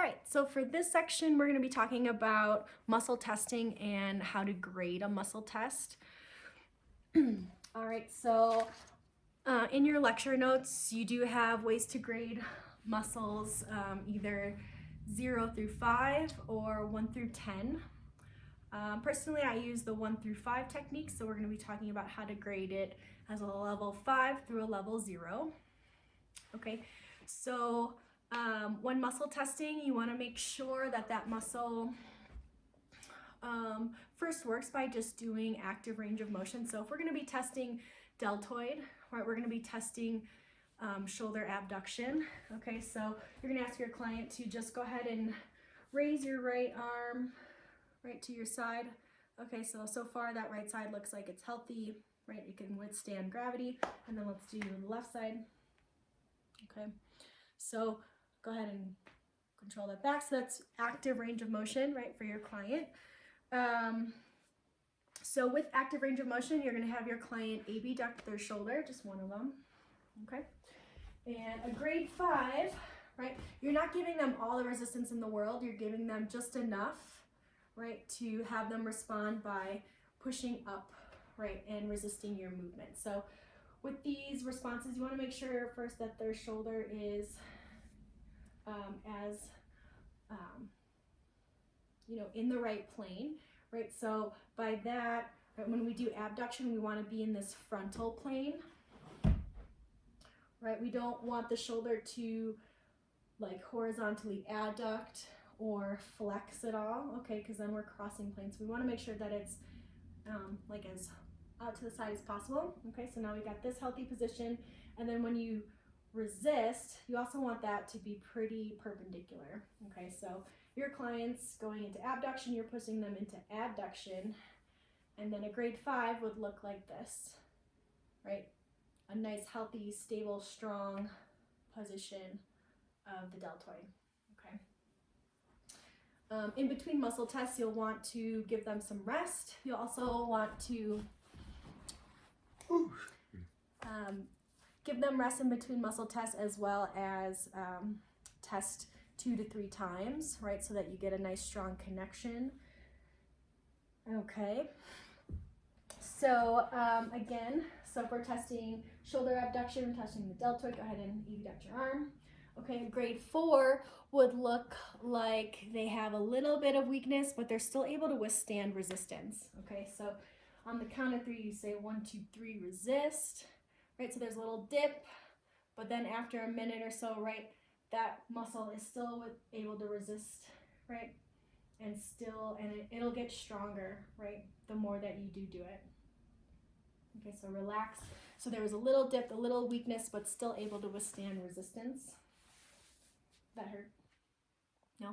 right, so for this section, we're going to be talking about muscle testing and how to grade a muscle test. All right, so in your lecture notes, you do have ways to grade muscles, either 0 through 5 or 1 through 10. Personally, I use the 1 through 5 technique, so we're going to be talking about how to grade it as a level 5 through a level 0. Okay, so when muscle testing, you want to make sure that that muscle first works by just doing active range of motion. So if we're going to be testing deltoid, right, we're going to be testing shoulder abduction. Okay, so you're going to ask your client to just go ahead and raise your right arm right to your side. Okay, so far that right side looks like it's healthy, right? It can withstand gravity. And then let's do the left side. Okay, so go ahead and control that back. So that's active range of motion, right, for your client. So with active range of motion, you're going to have your client abduct their shoulder, just one of them. Okay, and a grade 5, right, you're not giving them all the resistance in the world. You're giving them just enough, right, to have them respond by pushing up, right, and resisting your movement. So with these responses, you want to make sure first that their shoulder is in the right plane, right? So by that, right, when we do abduction, we want to be in this frontal plane, right? We don't want the shoulder to like horizontally adduct or flex at all, okay? Because then we're crossing planes. We want to make sure that it's like as out to the side as possible. Okay, so now we got this healthy position, and then when you resist, you also want that to be pretty perpendicular. Okay, so your client's going into abduction, you're pushing them into adduction, and then a grade 5 would look like this, right? A nice, healthy, stable, strong position of the deltoid. Okay. In between muscle tests, you'll want to give them some rest. You'll also want to give them rest in between muscle tests, as well as test 2 to 3 times, right, so that you get a nice strong connection. Okay, so again, so if we're testing shoulder abduction, testing the deltoid, go ahead and abduct your arm. Okay, grade 4 would look like they have a little bit of weakness, but they're still able to withstand resistance. Okay, so on the count of 3, you say 1, 2, 3, resist. Right, so there's a little dip, but then after a minute or so, right, that muscle is still able to resist, right, and it'll get stronger, right, the more that you do it. Okay, so relax. So there was a little dip, a little weakness, but still able to withstand resistance. That hurt? No?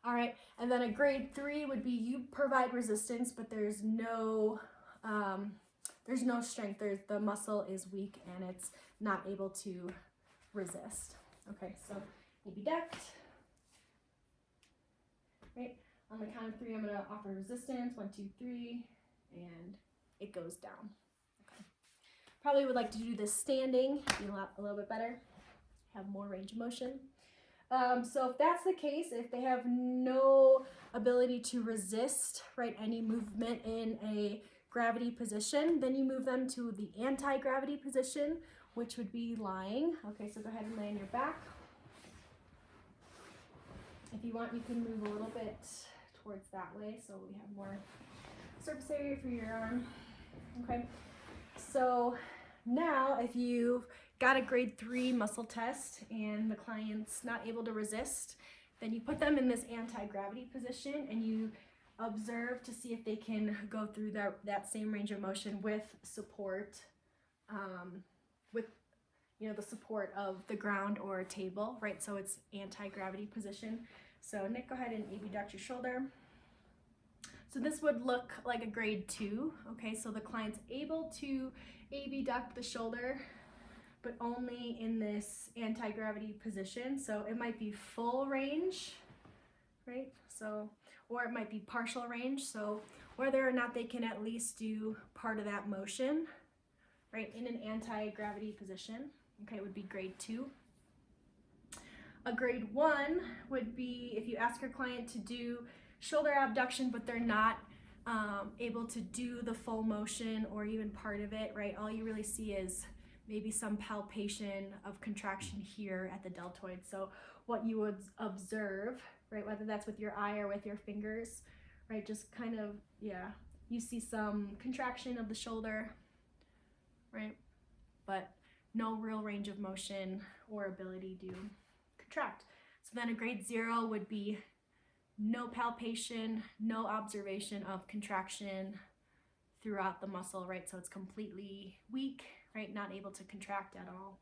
All right, and then a grade 3 would be you provide resistance, but there's no strength. The muscle is weak and it's not able to resist. Okay, so abduct. Right, on the count of 3, I'm going to offer resistance. 1, 2, 3, and it goes down. Okay, probably would like to do this standing, be a little bit better, have more range of motion. So if that's the case, if they have no ability to resist, right, any movement in a gravity position, then you move them to the anti-gravity position, which would be lying. Okay, so go ahead and lay on your back. If you want, you can move a little bit towards that way so we have more surface area for your arm. Okay, so now if you've got a grade 3 muscle test and the client's not able to resist, then you put them in this anti-gravity position and you observe to see if they can go through that same range of motion with support, with the support of the ground or a table, right? So it's anti-gravity position. So Nick, go ahead and abduct your shoulder. So this would look like a grade 2. Okay, so the client's able to abduct the shoulder, but only in this anti-gravity position. So it might be full range, right? So, or it might be partial range. So whether or not they can at least do part of that motion, right, in an anti-gravity position, okay, would be grade 2. A grade 1 would be if you ask your client to do shoulder abduction, but they're not able to do the full motion or even part of it, right? All you really see is maybe some palpation of contraction here at the deltoid. So what you would observe, right, whether that's with your eye or with your fingers, right, just kind of, yeah, you see some contraction of the shoulder, right, but no real range of motion or ability to contract. So then a grade 0 would be no palpation, no observation of contraction throughout the muscle, right? So it's completely weak, right? Not able to contract at all.